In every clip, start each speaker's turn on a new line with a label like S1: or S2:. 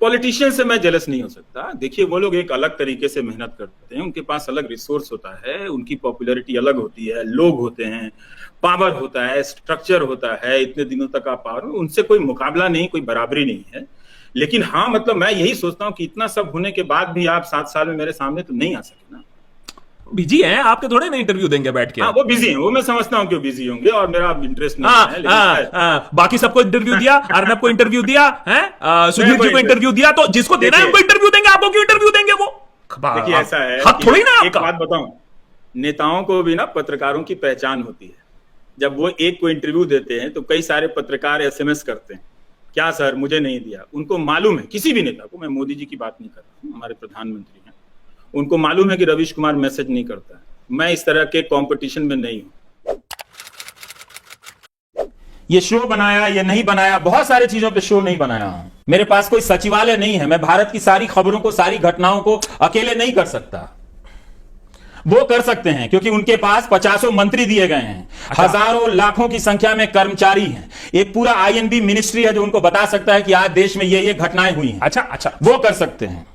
S1: Politician से मैं jealous नहीं हो सकता। देखिए, वो लोग एक अलग तरीके से मेहनत करते हैं, उनके पास अलग रिसोर्स होता है, उनकी पॉपुलैरिटी अलग होती है, लोग होते हैं, पावर होता है, स्ट्रक्चर होता है, इतने दिनों तक आप पावर, उनसे कोई मुकाबला नहीं, कोई बराबरी नहीं है। लेकिन हाँ, मतलब मैं यही सोचता हूँ कि इतना सब होने के बाद भी आप 7 साल में मेरे सामने तो नहीं आ सके ना।
S2: बिजी हैं आपके, थोड़े ना इंटरव्यू देंगे बैठ के।
S1: हाँ, वो बिजी हैं, वो मैं समझता हूँ क्यों बिजी होंगे, और मेरा इंटरेस्ट नहीं है, लेकिन
S2: बाकी सबको इंटरव्यू दिया, अर्नब को इंटरव्यू दिया है, सुधीर जी को इंटरव्यू दिया, तो जिसको देना है उनको इंटरव्यू देंगे, आपको क्यों इंटरव्यू देंगे? वो
S1: देखिए, ऐसा है,
S2: हाथ थोड़ी ना।
S1: एक बात बताऊं, नेताओं को भी ना पत्रकारों की पहचान होती है। जब वो एक को इंटरव्यू देते हैं तो कई सारे पत्रकार एसएमएस करते हैं, क्या सर मुझे नहीं दिया। उनको मालूम है, किसी भी नेता को, मैं मोदी जी की बात नहीं कर रहा हूँ, हमारे प्रधानमंत्री हैं, उनको मालूम है कि रवीश कुमार मैसेज नहीं करता है। मैं इस तरह के कंपटीशन में नहीं हूं। ये शो बनाया, ये नहीं बनाया, बहुत सारी चीजों पे शो नहीं बनाया हूं। मेरे पास कोई सचिवालय नहीं है, मैं भारत की सारी खबरों को, सारी घटनाओं को अकेले नहीं कर सकता। वो कर सकते हैं क्योंकि उनके पास 50 मंत्री दिए गए हैं, हजारों लाखों की संख्या में कर्मचारी हैं, एक पूरा आईएनबी मिनिस्ट्री है जो उनको बता सकता है कि आज देश में ये घटनाएं हुई हैं।
S2: अच्छा,
S1: वो कर सकते हैं।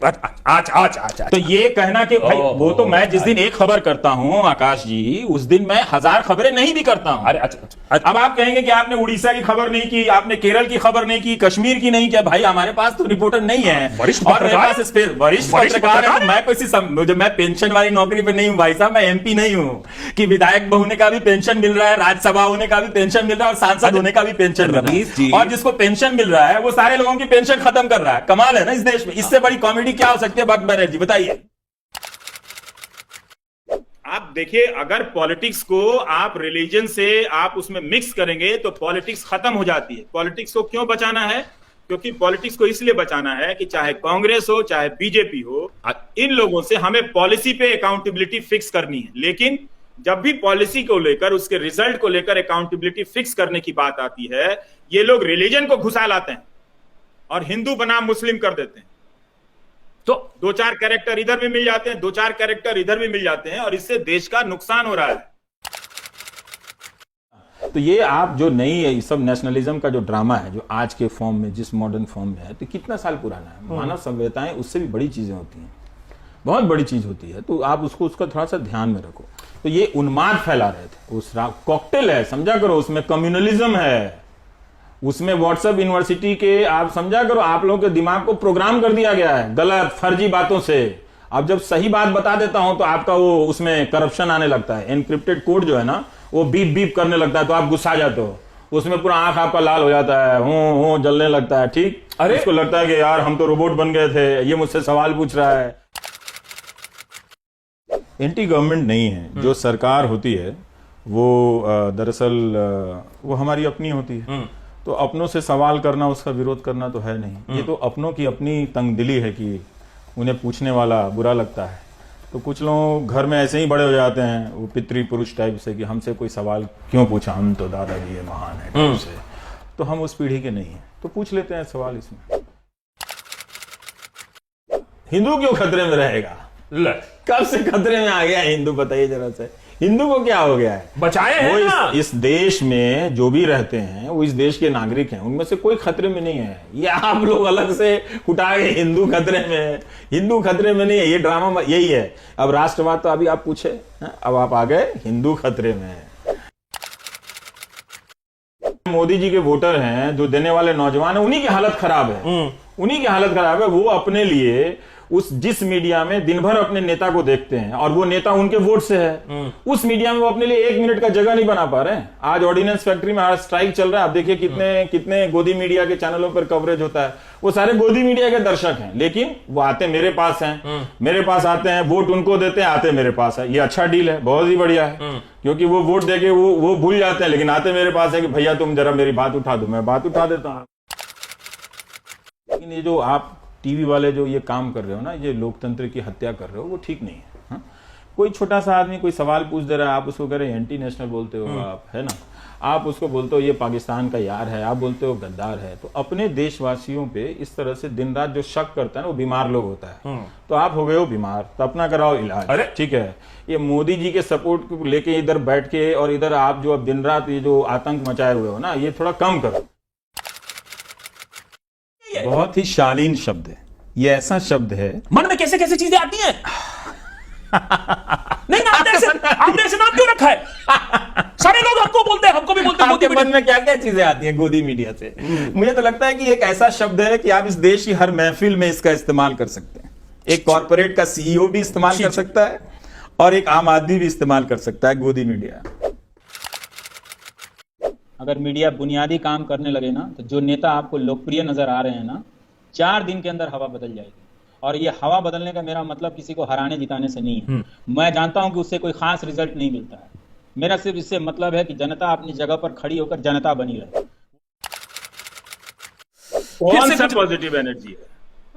S1: तो ये कहना कि भाई वो तो मैं जिस दिन एक खबर करता हूं आकाश जी, उस दिन मैं 1000 खबरें नहीं भी करता हूं।
S2: अरे अच्छा।
S1: अब आप कहेंगे कि आपने उड़ीसा की खबर नहीं की, आपने केरल की खबर नहीं की, कश्मीर की नहीं किया। भाई हमारे पास तो रिपोर्टर नहीं है,
S2: वरिष्ठ
S1: और मेरे पास वरिष्ठ पत्रकार है। मैं कोई मैं पेंशन वाली नौकरी पे नहीं हूं भाई साहब, मैं एमपी नहीं हूं कि विधायक होने का भी पेंशन मिल रहा है, राज्यसभा होने का भी पेंशन मिल रहा है, और सांसद होने का भी पेंशन मिल रहा है। और जिसको पेंशन मिल रहा है वो सारे लोगों की पेंशन खत्म कर रहा है। कमाल है ना इस देश में, इससे बड़ी कॉमेडी क्या हो सकती है? बात बनर्जी बताइए। आप देखिए, अगर पॉलिटिक्स को आप रिलीजन से आप उसमें मिक्स करेंगे तो पॉलिटिक्स खत्म हो जाती है। पॉलिटिक्स को क्यों बचाना है? क्योंकि पॉलिटिक्स को इसलिए बचाना है कि चाहे कांग्रेस हो चाहे बीजेपी हो, इन लोगों से हमें पॉलिसी पे अकाउंटेबिलिटी फिक्स करनी है। लेकिन जब भी पॉलिसी को लेकर, उसके रिजल्ट को लेकर अकाउंटेबिलिटी फिक्स करने की बात आती है, ये लोग रिलीजन को घुसा लाते हैं और हिंदू बनाम मुस्लिम कर देते हैं। तो 2-4 कैरेक्टर इधर भी मिल जाते हैं, 2-4 कैरेक्टर इधर भी मिल जाते हैं, और इससे देश का नुकसान हो रहा है। तो ये आप जो नई है, सब नेशनलिज्म का जो ड्रामा है, जो आज के फॉर्म में, जिस मॉडर्न फॉर्म में है, तो कितना साल पुराना है। मानव सभ्यताएं उससे भी बड़ी चीजें होती हैं, बहुत बड़ी चीज होती है। तो आप उसका थोड़ा सा ध्यान में रखो। तो ये उन्माद फैला रहे थे, उस कॉकटेल है, समझा करो, उसमें कम्युनलिज्म है, उसमें व्हाट्सएप यूनिवर्सिटी के, आप समझा करो, आप लोगों के दिमाग को प्रोग्राम कर दिया गया है गलत फर्जी बातों से। अब जब सही बात बता देता हूं तो आपका वो उसमें करप्शन आने लगता है, एनक्रिप्टेड कोड जो है ना, वो बीप बीप करने लगता है, तो आप गुस्सा जाते हो, उसमें पूरा आंख आपका लाल हो जाता है, हो जलने लगता है। ठीक, अरे इसको लगता है कि यार हम तो रोबोट बन गए थे, ये मुझसे सवाल पूछ रहा है। एंटी गवर्नमेंट नहीं है, जो सरकार होती है वो दरअसल वो हमारी अपनी होती है। तो अपनों से सवाल करना, उसका विरोध करना तो है नहीं। ये तो अपनों की अपनी तंगदिली है कि उन्हें पूछने वाला बुरा लगता है। तो कुछ लोग घर में ऐसे ही बड़े हो जाते हैं, वो पितृ पुरुष टाइप से, कि हमसे कोई सवाल क्यों पूछा, हम तो दादाजी ये महान है टाइप से। तो हम उस पीढ़ी के नहीं हैं, तो पूछ लेते हैं सवाल। इसमें हिंदू क्यों खतरे में रहेगा? कब से खतरे में आ गया हिंदू, बताइए जरा से। हिंदू को क्या हो गया है?
S2: बचाए हैं
S1: वो इस देश में जो भी रहते हैं वो इस देश के नागरिक हैं, उनमें से कोई खतरे में नहीं है। ये आप लोग अलग से उठा के हिंदू खतरे में है, हिंदू खतरे में नहीं है, ये ड्रामा यही है। अब राष्ट्रवाद तो अभी आप पूछे, अब आप आ गए हिंदू खतरे में है। मोदी जी के वोटर हैं, जो देने वाले नौजवान है, उन्हीं की हालत खराब है, उन्हीं की हालत खराब है। वो अपने लिए जिस मीडिया में दिन भर अपने नेता को देखते हैं, और वो नेता उनके वोट से है, उस मीडिया में वो अपने लिए 1 मिनट का जगह नहीं बना पा रहे हैं। आज ऑर्डिनेंस फैक्ट्री में आज स्ट्राइक चल रहा है, आप देखिए कितने गोदी मीडिया के चैनलों पर कवरेज होता है, वो सारे गोदी मीडिया के दर्शक हैं। लेकिन वो आते मेरे पास हैं, मेरे पास आते हैं, वोट उनको देते हैं, आते मेरे पास है। ये अच्छा डील है, बहुत ही बढ़िया है, क्योंकि वो वोट देके वो भूल जाते हैं, लेकिन आते मेरे पास है कि भैया तुम जरा मेरी बात उठा दो, मैं बात उठा देता हूं। लेकिन ये जो आप टीवी वाले जो ये काम कर रहे हो ना, ये लोकतंत्र की हत्या कर रहे हो, वो ठीक नहीं है। हाँ? कोई छोटा सा आदमी कोई सवाल पूछ दे रहा है, आप उसको कह रहे हैं एंटी नेशनल बोलते हो आप, है ना, आप उसको बोलते हो ये पाकिस्तान का यार है, आप बोलते हो गद्दार है। तो अपने देशवासियों पे इस तरह से दिन रात जो शक करता है ना, वो बीमार लोग होता है। तो आप हो गए हो बीमार, तो अपना कराओ इलाज, ठीक है। ये मोदी जी के सपोर्ट को लेके इधर बैठ के, और इधर आप जो अब दिन रात ये जो आतंक मचाए हुए हो ना, ये थोड़ा कम करो। बहुत ही शालीन शब्द है। ये ऐसा शब्द है,
S2: मन में कैसे कैसे चीजें आती हैं। नहीं, आपने ऐसे नाम क्यों रखा है? सारे लोग हमको बोलते हैं, हमको भी बोलते हैं
S1: आपके मन में क्या क्या चीजें आती हैं गोदी मीडिया से? मुझे तो लगता है कि एक ऐसा शब्द है कि आप इस देश की हर महफिल में इसका इस्तेमाल कर सकते हैं। एक कॉर्पोरेट का सीईओ भी इस्तेमाल कर सकता है और एक आम आदमी भी इस्तेमाल कर सकता है गोदी मीडिया।
S3: अगर मीडिया बुनियादी काम करने लगे ना, तो जो नेता आपको लोकप्रिय नजर आ रहे हैं ना, 4 दिन के अंदर हवा बदल जाएगी। और ये हवा बदलने का मेरा मतलब किसी को हराने जिताने से नहीं है। मैं जानता हूं कि उससे कोई खास रिजल्ट नहीं मिलता है। मेरा सिर्फ इससे मतलब है कि जनता अपनी जगह पर खड़ी होकर जनता बनी रहे।
S1: कौन सा पॉजिटिव एनर्जी है?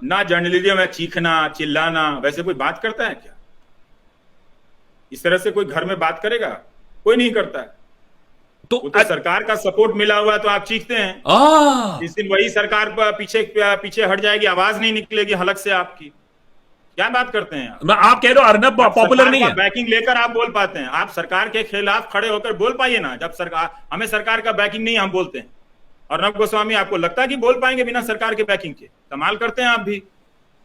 S1: ना जर्नलिज्म में चीखना चिल्लाना, वैसे कोई बात करता है क्या? इस तरह से कोई घर में बात करेगा? कोई नहीं करता है। तो सरकार का सपोर्ट मिला हुआ तो आप चीखते हैं। जिस दिन वही सरकार पीछे हट जाएगी, आवाज नहीं निकलेगी हलक से आपकी। क्या बात करते हैं
S2: आप कह रहे हो अर्नब पॉपुलर नहीं है?
S1: बैकिंग लेकर आप बोल पाते हैं। आप सरकार के खिलाफ खड़े होकर बोल पाइए ना। जब सरकार, हमें सरकार का बैकिंग नहीं, हम बोलते हैं। अर्नब गोस्वामी, आपको लगता है कि बोल पाएंगे बिना सरकार के बैकिंग के? कमाल करते हैं आप भी।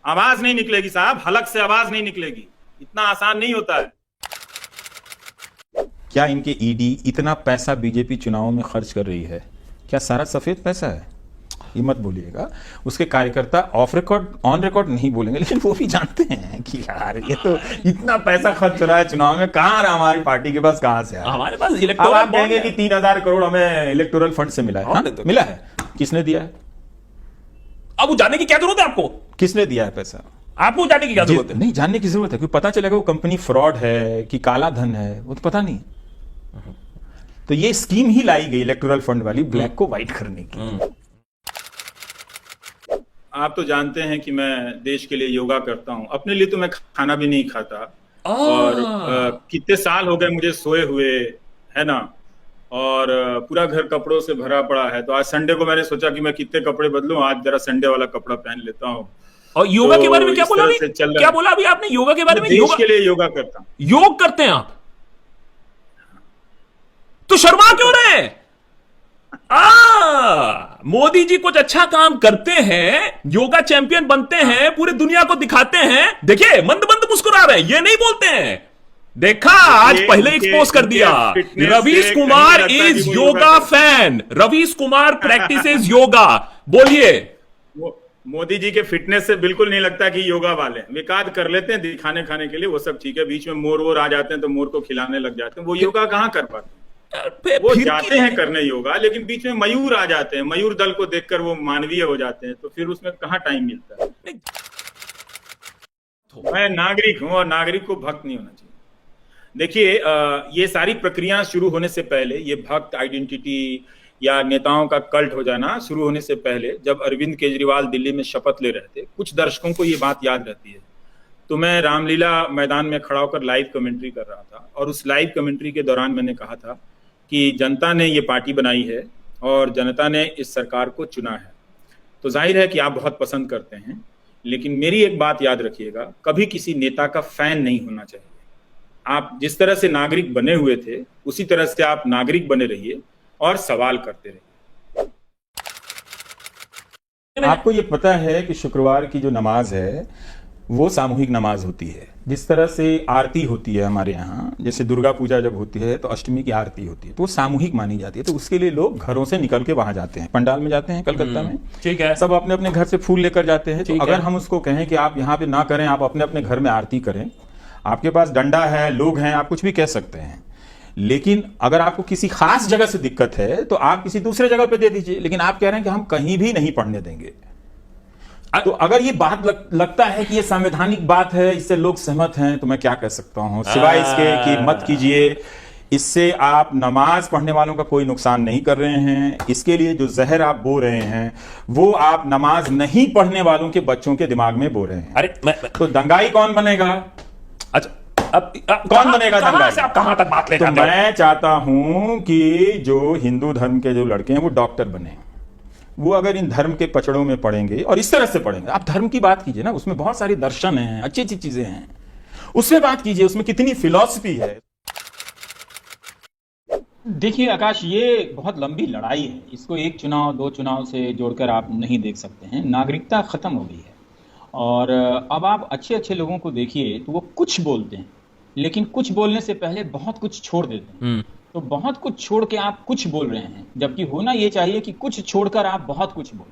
S1: आवाज नहीं निकलेगी साहब, हलक से आवाज नहीं निकलेगी। इतना आसान नहीं होता है। क्या इनके ईडी इतना पैसा बीजेपी चुनावों में खर्च कर रही है? क्या सारा सफेद पैसा है? ये मत बोलिएगा। उसके कार्यकर्ता ऑफ रिकॉर्ड, ऑन रिकॉर्ड नहीं बोलेंगे, लेकिन वो भी जानते हैं कि यार ये तो इतना पैसा खर्च हो रहा है चुनाव में, कहां रहा हमारी पार्टी के पास, कहां से आया?
S2: हमारे पास
S1: अब आप कहेंगे कि 3000 करोड़ हमें इलेक्टोरल फंड से मिला है। हाँ, तो मिला है। किसने दिया है?
S2: अब वो जानने की क्या जरूरत है आपको?
S1: किसने दिया है पैसा?
S2: आपको जानने की क्या जरूरत है?
S1: नहीं, जानने की जरूरत है, क्योंकि पता चलेगा वो कंपनी फ्रॉड है कि काला धन है, वो तो पता नहीं। तो ये स्कीम ही लाई गई इलेक्टोरल फंड वाली, ब्लैक को व्हाइट करने की। आप तो जानते हैं कि मैं देश के लिए योगा करता हूं। अपने लिए तो मैं खाना भी नहीं खाता। और कितने साल हो गए मुझे सोए हुए, है ना। और पूरा घर कपड़ों से भरा पड़ा है। तो आज संडे को मैंने सोचा कि मैं कितने कपड़े बदलूं, आज जरा संडे वाला कपड़ा पहन लेता हूं।
S2: और योगा के बारे में क्या बोला अभी? क्या बोला अभी आपने योगा के बारे में?
S1: देश के लिए योगा करता हूं।
S2: योग करते हैं आप? तो शर्मा क्यों रहे? मोदी जी कुछ अच्छा काम करते हैं, योगा चैंपियन बनते हैं, पूरी दुनिया को दिखाते हैं। देखिए मंद मंद मुस्कुरा रहे हैं, ये नहीं बोलते हैं। देखा, आज पहले एक्सपोज कर दिया। Ravish Kumar is yoga fan. Ravish Kumar practices yoga. बोलिए। मोदी जी के फिटनेस से बिल्कुल नहीं लगता कि योगा वाले विकाद कर लेते हैं दिखाने खाने के लिए, वो सब ठीक है। बीच में मोर वोर आ जाते हैं तो मोर को खिलाने लग जाते हैं। वो योगा कहां कर पाते हैं? वो जाते हैं करने योगा, लेकिन बीच में मयूर आ जाते हैं। मयूर दल को देखकर वो मानवीय हो जाते हैं, तो फिर उसमें कहां टाइम मिलता है? मैं नागरिक हूं और नागरिक को भक्त नहीं होना चाहिए। देखिए, ये सारी प्रक्रिया शुरू होने से पहले, ये भक्त आइडेंटिटी या नेताओं का कल्ट हो जाना शुरू होने से पहले, जब अरविंद केजरीवाल दिल्ली में शपथ ले रहे थे, कुछ दर्शकों को ये बात याद रहती है। तो मैं रामलीला मैदान में खड़ा होकर लाइव कमेंट्री कर रहा था, और उस लाइव कमेंट्री के दौरान मैंने कहा था कि जनता ने ये पार्टी बनाई है और जनता ने इस सरकार को चुना है। तो जाहिर है कि आप बहुत पसंद करते हैं, लेकिन मेरी एक बात याद रखिएगा, कभी किसी नेता का फैन नहीं होना चाहिए। आप जिस तरह से नागरिक बने हुए थे, उसी तरह से आप नागरिक बने रहिए और सवाल करते रहिए। आपको ये पता है कि शुक्रवार की जो नमाज है वो सामूहिक नमाज होती है। जिस तरह से आरती होती है हमारे यहाँ, जैसे दुर्गा पूजा जब होती है तो अष्टमी की आरती होती है, तो वो सामूहिक मानी जाती है। तो उसके लिए लोग घरों से निकल के वहां जाते हैं, पंडाल में जाते हैं कलकत्ता में। ठीक है।
S1: सब अपने अपने घर से फूल लेकर जाते हैं। तो अगर हम उसको कहें कि आप यहाँ पे ना करें, आप अपने अपने घर में आरती करें, आपके पास डंडा है, लोग हैं, आप कुछ भी कह सकते हैं। लेकिन अगर आपको किसी खास जगह से दिक्कत है तो आप किसी दूसरे जगह पे दे दीजिए। लेकिन आप कह रहे हैं कि हम कहीं भी नहीं पढ़ने देंगे। तो अगर ये बात लगता है कि ये संवैधानिक बात है, इससे लोग सहमत हैं, तो मैं क्या कह सकता हूं सिवाय इसके कि मत कीजिए। इससे आप नमाज पढ़ने वालों का कोई नुकसान नहीं कर रहे हैं। इसके लिए जो जहर आप बो रहे हैं वो आप नमाज नहीं पढ़ने वालों के बच्चों के दिमाग में बो रहे हैं।
S2: अरे
S1: तो दंगाई कौन बनेगा?
S2: अच्छा, अब
S1: कौन बनेगा दंगाई?
S2: आप कहां तक बात ले जाते
S1: हैं? मैं चाहता हूं कि जो हिंदू धर्म के जो लड़के हैं वो डॉक्टर बने। वो अगर इन धर्म के पचड़ों में पढ़ेंगे और इस तरह से पढ़ेंगे, आप धर्म की बात कीजिए ना, उसमें बहुत सारी दर्शन हैं, अच्छी अच्छी चीजें हैं, उसमें बात कीजिए, उसमें कितनी फिलॉसफी है।
S3: देखिए आकाश, ये बहुत लंबी लड़ाई है। इसको एक चुनाव दो चुनाव से जोड़कर आप नहीं देख सकते हैं। नागरिकता खत्म हो गई है और अब आप अच्छे अच्छे लोगों को देखिए तो वो कुछ बोलते हैं, लेकिन कुछ बोलने से पहले बहुत कुछ छोड़ देते हैं। तो बहुत कुछ छोड़ के आप कुछ बोल रहे हैं, जबकि होना ये चाहिए कि कुछ छोड़कर आप बहुत कुछ बोल,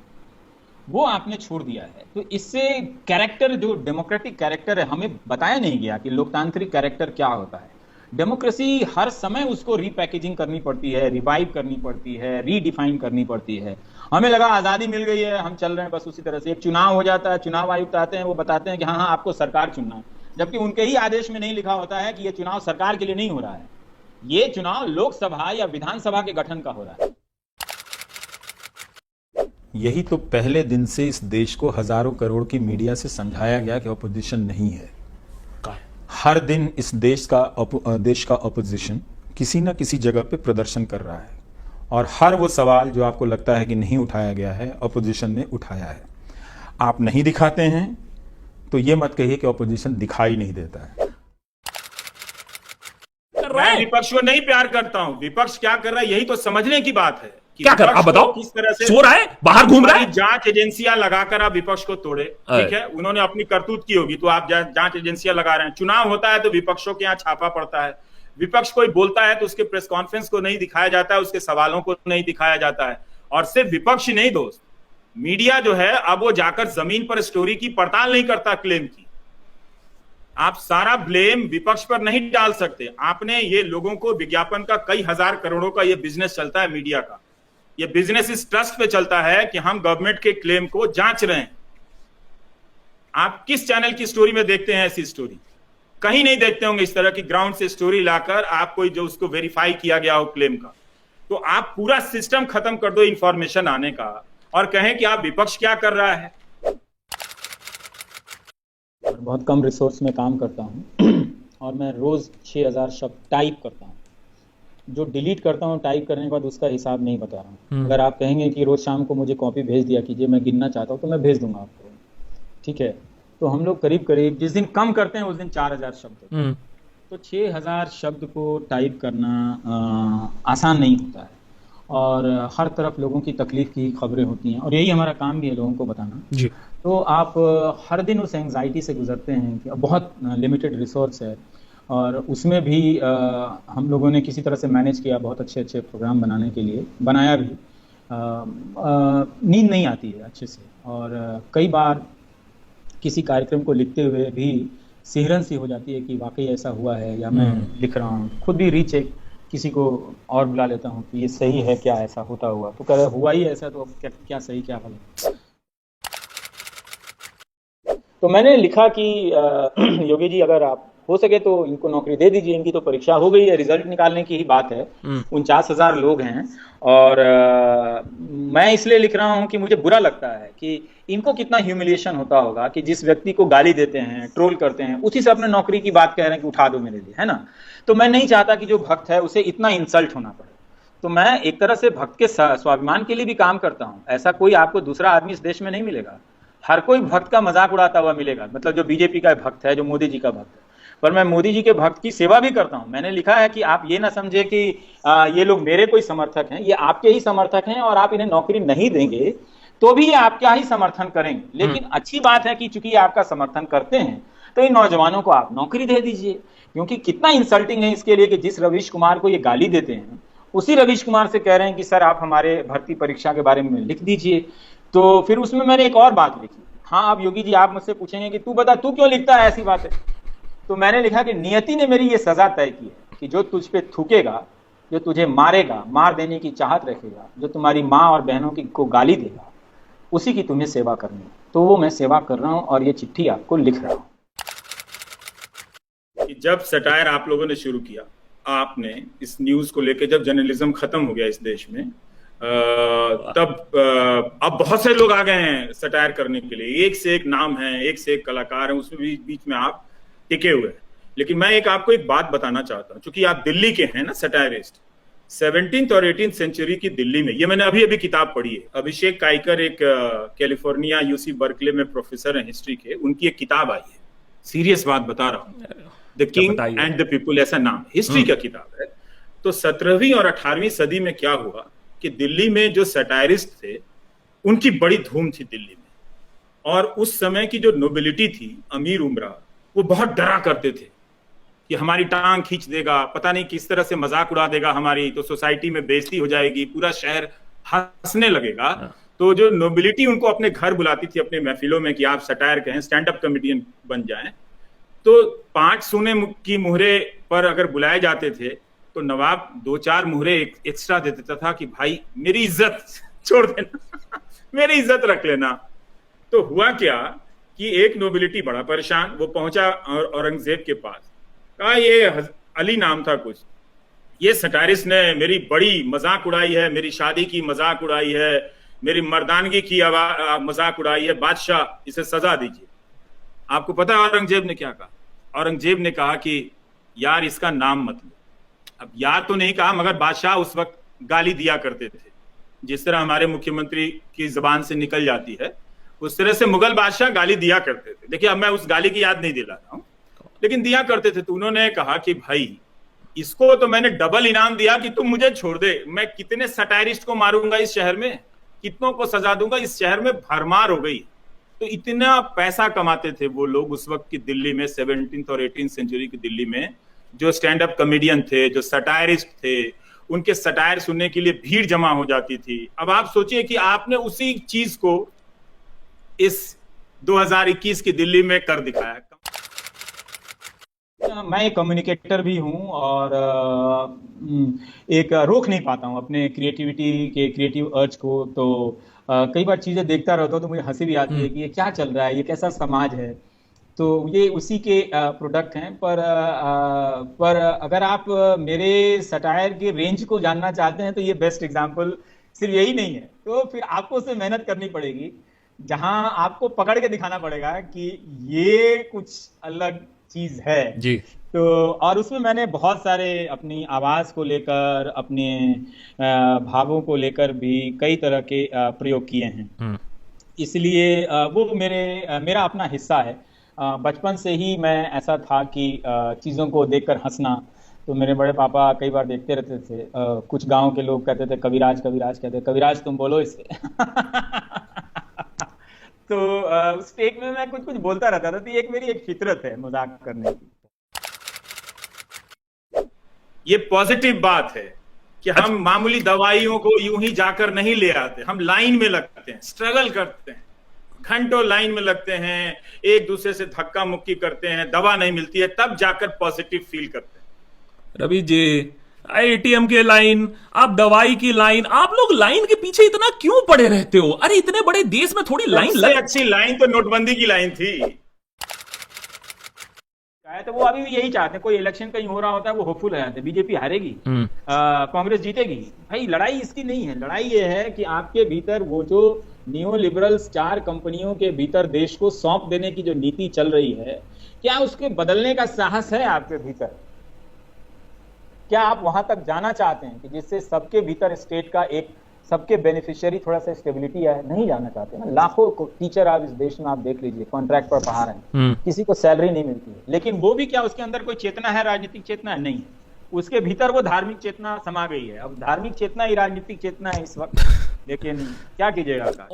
S3: वो आपने छोड़ दिया है। तो इससे कैरेक्टर, जो डेमोक्रेटिक कैरेक्टर है, हमें बताया नहीं गया कि लोकतांत्रिक कैरेक्टर क्या होता है। डेमोक्रेसी हर समय उसको रीपैकेजिंग करनी पड़ती है, रिवाइव करनी पड़ती है, रीडिफाइन करनी पड़ती है। हमें लगा आज़ादी मिल गई है, हम चल रहे हैं बस उसी तरह से। एक चुनाव हो जाता है, चुनाव आयुक्त आते हैं, वो बताते हैं कि हाँ हाँ आपको सरकार चुनना है, जबकि उनके ही आदेश में नहीं लिखा होता है कि ये चुनाव सरकार के लिए नहीं हो रहा है, ये चुनाव लोकसभा या विधानसभा के गठन का हो रहा है।
S1: यही तो पहले दिन से इस देश को हजारों करोड़ की मीडिया से समझाया गया कि ऑपोजिशन नहीं है। हर दिन इस देश का ऑपोजिशन किसी ना किसी जगह पे प्रदर्शन कर रहा है, और हर वो सवाल जो आपको लगता है कि नहीं उठाया गया है, ऑपोजिशन ने उठाया है। आप नहीं दिखाते हैं तो ये मत कहिए कि ऑपोजिशन दिखाई नहीं देता है।
S2: मैं विपक्ष को नहीं प्यार करता हूं। विपक्ष क्या कर रहा है यही तो समझने की बात है कि
S4: क्या कर, आप बताओ,
S2: किस तरह से
S4: सो रहा है, बाहर घूम रहा है।
S2: जांच एजेंसियां लगाकर आप विपक्ष को तोड़े, ठीक है, उन्होंने अपनी करतूत की होगी तो आप जांच एजेंसियां लगा रहे हैं। चुनाव होता है तो विपक्षों के यहाँ छापा पड़ता है, विपक्ष कोई बोलता है तो उसके प्रेस कॉन्फ्रेंस को नहीं दिखाया जाता है, उसके सवालों को नहीं दिखाया जाता है। और सिर्फ विपक्ष ही नहीं दोस्त, मीडिया जो है अब वो जाकर जमीन पर स्टोरी की पड़ताल नहीं करता, क्लेम की। आप सारा ब्लेम विपक्ष पर नहीं डाल सकते। आपने ये लोगों को विज्ञापन का कई हजार करोड़ों का ये बिजनेस चलता है मीडिया का, ये बिजनेस इस ट्रस्ट पे चलता है कि हम गवर्नमेंट के क्लेम को जांच रहे हैं। आप किस चैनल की स्टोरी में देखते हैं ऐसी स्टोरी? कहीं नहीं देखते होंगे इस तरह की ग्राउंड से स्टोरी लाकर आप कोई जो उसको वेरीफाई किया गया हो क्लेम का। तो आप पूरा सिस्टम खत्म कर दो इंफॉर्मेशन आने का और कहें कि आप विपक्ष क्या कर रहा है।
S3: और बहुत कम रिसोर्स में काम करता हूँ और मैं रोज 6000 शब्द टाइप करता हूँ। जो डिलीट करता हूँ टाइप करने के बाद उसका हिसाब नहीं बता रहा हूँ। अगर आप कहेंगे कि रोज शाम को मुझे कॉपी भेज दिया कीजिए, मैं गिनना चाहता हूँ, तो मैं भेज दूंगा आपको, ठीक है। तो हम लोग करीब करीब जिस दिन कम करते हैं उस दिन 4000 शब्द, तो 6000 शब्द को टाइप करना आसान नहीं होता है। और हर तरफ लोगों की तकलीफ की खबरें होती हैं और यही हमारा काम भी है, लोगों को बताना जी। तो आप हर दिन उस एंग्जाइटी से गुजरते हैं कि बहुत लिमिटेड रिसोर्स है, और उसमें भी हम लोगों ने किसी तरह से मैनेज किया, बहुत अच्छे अच्छे प्रोग्राम बनाने के लिए बनाया भी। नींद नहीं आती है अच्छे से, और कई बार किसी कार्यक्रम को लिखते हुए भी सिहरन सी हो जाती है कि वाकई ऐसा हुआ है या मैं लिख रहा हूँ। खुद भी रीचेक किसी को और बुला लेता हूँ कि ये सही है क्या, ऐसा होता हुआ, तो कह हुआ ही ऐसा, तो क्या सही क्या गलत। तो मैंने लिखा कि योगी जी अगर आप हो सके तो इनको नौकरी दे दीजिए, इनकी तो परीक्षा हो गई है, रिजल्ट निकालने की ही बात है। 49,000 लोग हैं और मैं इसलिए लिख रहा हूं कि मुझे बुरा लगता है कि इनको कितना ह्यूमिलिएशन होता होगा कि जिस व्यक्ति को गाली देते हैं, ट्रोल करते हैं, उसी से अपने नौकरी की बात कह रहे हैं कि उठा दो मेरे लिए, है ना। तो मैं नहीं चाहता कि जो भक्त है उसे इतना इंसल्ट होना पड़े। तो मैं एक तरह से भक्त के स्वाभिमान के लिए भी काम करता हूँ। ऐसा कोई आपको दूसरा आदमी इस देश में नहीं मिलेगा। हर कोई भक्त का मजाक उड़ाता हुआ मिलेगा, मतलब जो बीजेपी का भक्त है, जो मोदी जी का भक्त है, पर मैं मोदी जी के भक्त की सेवा भी करता हूं। मैंने लिखा है कि आप ये ना समझे कि ये लोग मेरे कोई समर्थक हैं, ये आपके ही समर्थक हैं, और आप इन्हें नौकरी नहीं देंगे तो भी ये आपका ही समर्थन करेंगे। लेकिन अच्छी बात है कि चूंकि ये आपका समर्थन करते हैं तो इन नौजवानों को आप नौकरी दे दीजिए। क्योंकि कितना इंसल्टिंग है इसके लिए कि जिस रवीश कुमार को ये गाली देते हैं, उसी रवीश कुमार से कह रहे हैं कि सर आप हमारे भर्ती परीक्षा के बारे में लिख दीजिए। तो फिर उसमें मैंने एक और बात लिखी। हाँ, अब योगी जी आप मुझसे पूछेंगे कि तू बता, तू क्यों लिखता है ऐसी बातें? तो मैंने लिखा कि नियति ने मेरी ये सजा तय की है कि जो तुझ पे थूकेगा, जो तुझे मारेगा, मार देने की चाहत रखेगा, जो तुम्हारी माँ और बहनों की को गाली देगा, उसी की तुम्हें सेवा करनी है। तो वो मैं सेवा कर रहा हूँ और ये चिट्ठी आपको लिख रहा हूँ।
S2: जब सटायर आप लोगों ने शुरू किया, आपने इस न्यूज को लेकर, जब जर्नलिज्म खत्म हो गया इस देश में, तब अब बहुत से लोग आ गए हैं सटायर करने के लिए। एक से एक नाम है, एक से एक कलाकार है, उसमें भी बीच में आप टिके हुए हैं। लेकिन मैं आपको एक बात बताना चाहता हूं, क्योंकि आप दिल्ली के हैं ना सटायरिस्ट। 17th और 18th सेंचुरी की दिल्ली में, ये मैंने अभी किताब पढ़ी है। अभिषेक काइकर एक कैलिफोर्निया यूसी बर्कले में प्रोफेसर हैं हिस्ट्री के, उनकी एक किताब आई है। सीरियस बात बता रहा हूँ, the king and the people, ऐसा नाम हिस्ट्री का किताब है। तो 17वीं और 18वीं सदी में क्या हुआ कि दिल्ली में जो सटायरिस्ट थे उनकी बड़ी धूम थी दिल्ली में। और उस समय की जो नोबिलिटी थी, अमीर उमरा, वो बहुत डरा करते थे कि हमारी टांग खींच देगा, पता नहीं किस तरह से मजाक उड़ा देगा हमारी, तो सोसाइटी में बेइज्जती हो जाएगी, पूरा शहर हंसने लगेगा। तो जो नोबिलिटी उनको अपने घर बुलाती थी, अपने महफिलों में, कि आप सटायर कहें, स्टैंड अप कॉमेडियन बन जाएं। तो 5 सोने की मुहरे पर अगर बुलाए जाते थे तो नवाब 2-4 मुहरे एक्स्ट्रा दे देता था कि भाई मेरी इज्जत छोड़ देना मेरी इज्जत रख लेना। तो हुआ क्या कि एक नोबिलिटी बड़ा परेशान, वो पहुंचा औरंगजेब के पास, कहा ये अली नाम था कुछ, ये सटारिस्ट ने मेरी बड़ी मजाक उड़ाई है, मेरी शादी की मजाक उड़ाई है, मेरी मर्दानगी की मजाक उड़ाई है, बादशाह इसे सजा दीजिए। आपको पता है औरंगजेब ने क्या कहा? औरंगजेब ने कहा कि यार इसका नाम मत लो। अब यार तो नहीं कहा, मगर बादशाह उस वक्त गाली दिया करते थे, जिस तरह हमारे मुख्यमंत्री की जबान से निकल जाती है, उस तरह से मुगल बादशाह गाली दिया करते थे। देखिए, अब मैं उस गाली की याद नहीं दिला रहा हूं, लेकिन दिया करते थे। तो उन्होंने कहा कि भाई इसको तो मैंने डबल इनाम दिया कि तुम मुझे छोड़ दे, मैं कितने सटायरिस्ट को मारूंगा इस शहर में, कितनों को सजा दूंगा, इस शहर में भरमार हो गई। तो इतना पैसा कमाते थे वो लोग उस वक्त की दिल्ली में, 17th और 18th सेंचुरी की दिल्ली में। जो स्टैंड अप कॉमेडियन थे, जो सटायरिस्ट थे, उनके सटायर सुनने के लिए भीड़ जमा हो जाती थी। अब आप सोचिए कि आपने उसी चीज को इस 2021 की दिल्ली में कर दिखाया।
S3: मैं एक कम्युनिकेटर भी हूं और एक रोक नहीं पाता हूं अपने क्रिएटिव अर्ज को। तो कई बार चीजें देखता रहता हूं तो मुझे हंसी भी आती है कि ये क्या चल रहा है, ये कैसा समाज है। तो ये उसी के प्रोडक्ट हैं। पर अगर आप मेरे सटायर के रेंज को जानना चाहते हैं तो ये बेस्ट एग्जांपल सिर्फ यही नहीं है। तो फिर आपको उसमें मेहनत करनी पड़ेगी, जहां आपको पकड़ के दिखाना पड़ेगा कि ये कुछ अलग चीज है
S4: जी।
S3: तो और उसमें मैंने बहुत सारे अपनी आवाज को लेकर, अपने भावों को लेकर भी कई तरह के प्रयोग किए हैं। इसलिए वो मेरा अपना हिस्सा है। बचपन से ही मैं ऐसा था कि चीज़ों को देखकर हंसना। तो मेरे बड़े पापा कई बार देखते रहते थे। कुछ गांव के लोग कहते थे कविराज कविराज, कहते कविराज तुम बोलो इससे तो उस टेक में मैं कुछ बोलता रहता था। तो ये मेरी एक फितरत है मजाक करने की।
S2: ये पॉजिटिव बात है कि हम मामूली दवाइयों को यूं ही जाकर नहीं ले आते, हम लाइन में लगते हैं, स्ट्रगल करते हैं, घंटों लाइन में लगते हैं, एक दूसरे से धक्का मुक्की करते हैं, दवा नहीं मिलती है, तब जाकर पॉजिटिव फील करते हैं।
S4: रवि जी, एटीएम के लाइन, आप दवाई की लाइन, आप लोग लाइन के पीछे इतना क्यों पड़े रहते हो? अरे इतने बड़े देश में थोड़ी लाइन
S2: सबसे अच्छी लाइन तो नोटबंदी की लाइन थी।
S3: तो वो अभी भी यही चाहते हैं, कोई इलेक्शन कहीं हो रहा होता है वो होपफुल हो जाते हैं, बीजेपी हारेगी, कांग्रेस जीतेगी। भाई लड़ाई इसकी नहीं है, लड़ाई ये है कि आपके भीतर वो जो नियो लिबरल्स 4 कंपनियों के भीतर देश को सौंप देने की जो नीति चल रही है, क्या उसके बदलने का साहस है आपके भीतर? क्या आप वहां तक जाना चाहते हैं कि जिससे सबके भीतर स्टेट का एक सबके बेनिफिशियरी थोड़ा सा स्टेबिलिटी आए? नहीं जाना चाहते ना। लाखों को टीचर आप इस देश में आप देख लीजिए, कॉन्ट्रैक्ट पर पढ़ा रहे हैं, किसी को सैलरी नहीं मिलती है, लेकिन वो भी क्या उसके अंदर कोई चेतना है, राजनीतिक चेतना है? नहीं है। उसके भीतर वो धार्मिक चेतना समा गई है। अब धार्मिक चेतना ही राजनीतिक चेतना है इस वक्त, लेकिन क्या कीजिएगा।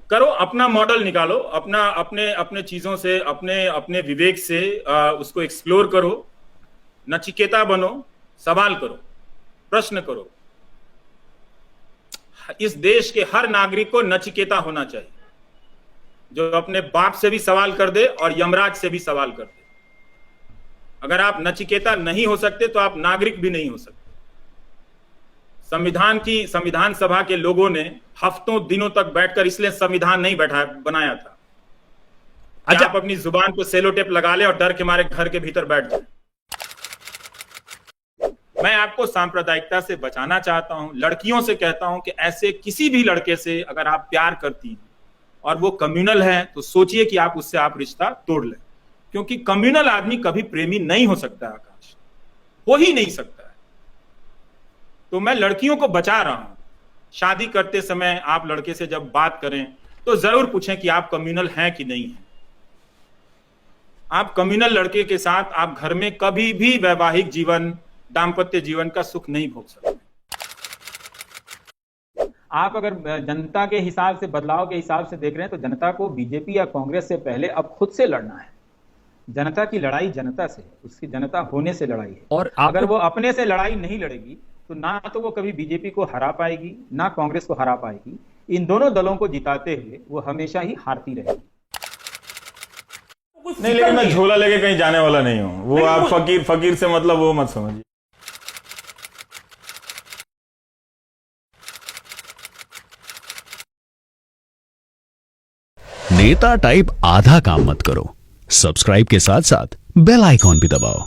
S2: करो, अपना मॉडल निकालो, अपने चीजों से, अपने विवेक से उसको एक्सप्लोर करो, नचिकेता बनो, सवाल करो, प्रश्न करो। इस देश के हर नागरिक को नचिकेता होना चाहिए, जो अपने बाप से भी सवाल कर दे और यमराज से भी सवाल कर दे। अगर आप नचिकेता नहीं हो सकते तो आप नागरिक भी नहीं हो सकते। संविधान सभा के लोगों ने हफ्तों दिनों तक बैठकर इसलिए संविधान नहीं बनाया था। अच्छा, आप अपनी जुबान को सेलो टेप लगा ले और डर के मारे घर के भीतर बैठ जाए। मैं आपको सांप्रदायिकता से बचाना चाहता हूं, लड़कियों से कहता हूं कि ऐसे किसी भी लड़के से अगर आप प्यार करती हैं और वो कम्युनल है तो सोचिए कि आप उससे रिश्ता तोड़ लें, क्योंकि कम्युनल आदमी कभी प्रेमी नहीं हो सकता है, आकाश, हो ही नहीं सकता है। तो मैं लड़कियों को बचा रहा हूं। शादी करते समय आप लड़के से जब बात करें तो जरूर पूछें कि आप कम्युनल हैं कि नहीं है। आप कम्युनल लड़के के साथ आप घर में कभी भी वैवाहिक जीवन, दाम्पत्य जीवन का सुख नहीं भोग सकते।
S3: आप अगर जनता के हिसाब से, बदलाव के हिसाब से देख रहे हैं तो जनता को बीजेपी या कांग्रेस से पहले अब खुद से लड़ना है। जनता की लड़ाई जनता से, उसकी जनता होने से लड़ाई है।
S4: और
S3: अगर वो अपने से लड़ाई नहीं लड़ेगी तो ना तो वो कभी बीजेपी को हरा पाएगी, ना कांग्रेस को हरा पाएगी। इन दोनों दलों को जिताते हुए वो हमेशा ही हारती रहेगी।
S1: नहीं, लेकिन मैं झोला लेके कहीं जाने वाला नहीं हूँ। वो आप फकीर से मतलब वो मत समझिए।
S5: नेता टाइप आधा काम मत करो, सब्सक्राइब के साथ साथ बेल आइकॉन भी दबाओ।